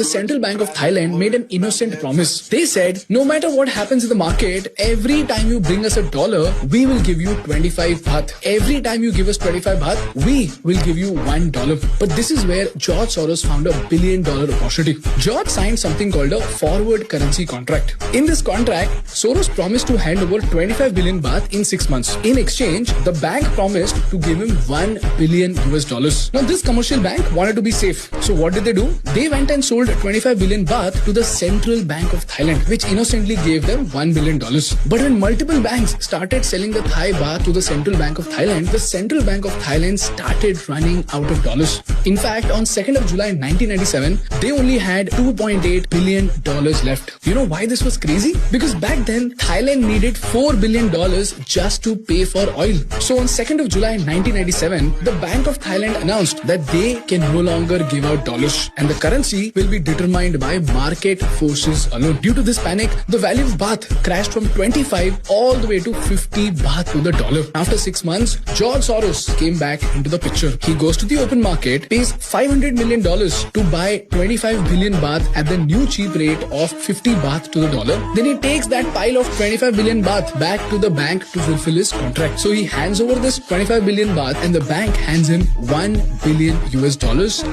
the Central Bank of Thailand made an innocent promise. They said, no matter what happens in the market, every time you bring us $1, we will give you 25 baht. Every time you give us 25 baht, we will give you $1. But this is where George Soros found a $1 billion opportunity. George signed something called a forward currency contract. In this contract, Soros promised to hand over 25 billion baht in 6 months. In exchange, the bank promised to give him $1 billion. Now, this commercial bank wanted to be safe. So what did they do? They went and sold 25 billion baht to the Central Bank of Thailand, which innocently gave them $1 billion. But when multiple banks started selling the Thai baht to the Central Bank of Thailand, the Central Bank of Thailand started running out of dollars. In fact, on 2nd of July 1997, they only had $2.8 billion left. You know why this was crazy? Because back then, Thailand needed $4 billion just to pay for oil. So on 2nd of July 1997, the Bank of Thailand announced that they can no longer give out dollars and the currency will be determined by market forces alone. Due to this panic, the value of baht crashed from 25 all the way to 50 baht to the dollar. After 6 months, George Soros came back into the picture. He goes to the open market, pays $500 million to buy 25 billion baht at the new cheap rate of 50 baht to the dollar. Then he takes that pile of 25 billion baht back to the bank to fulfill his contract. So he hands over this 25 billion baht and the bank hands him $1 billion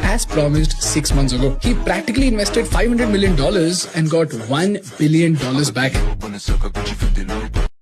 as promised 6 months ago. He practically invested $500 million and got $1 billion back.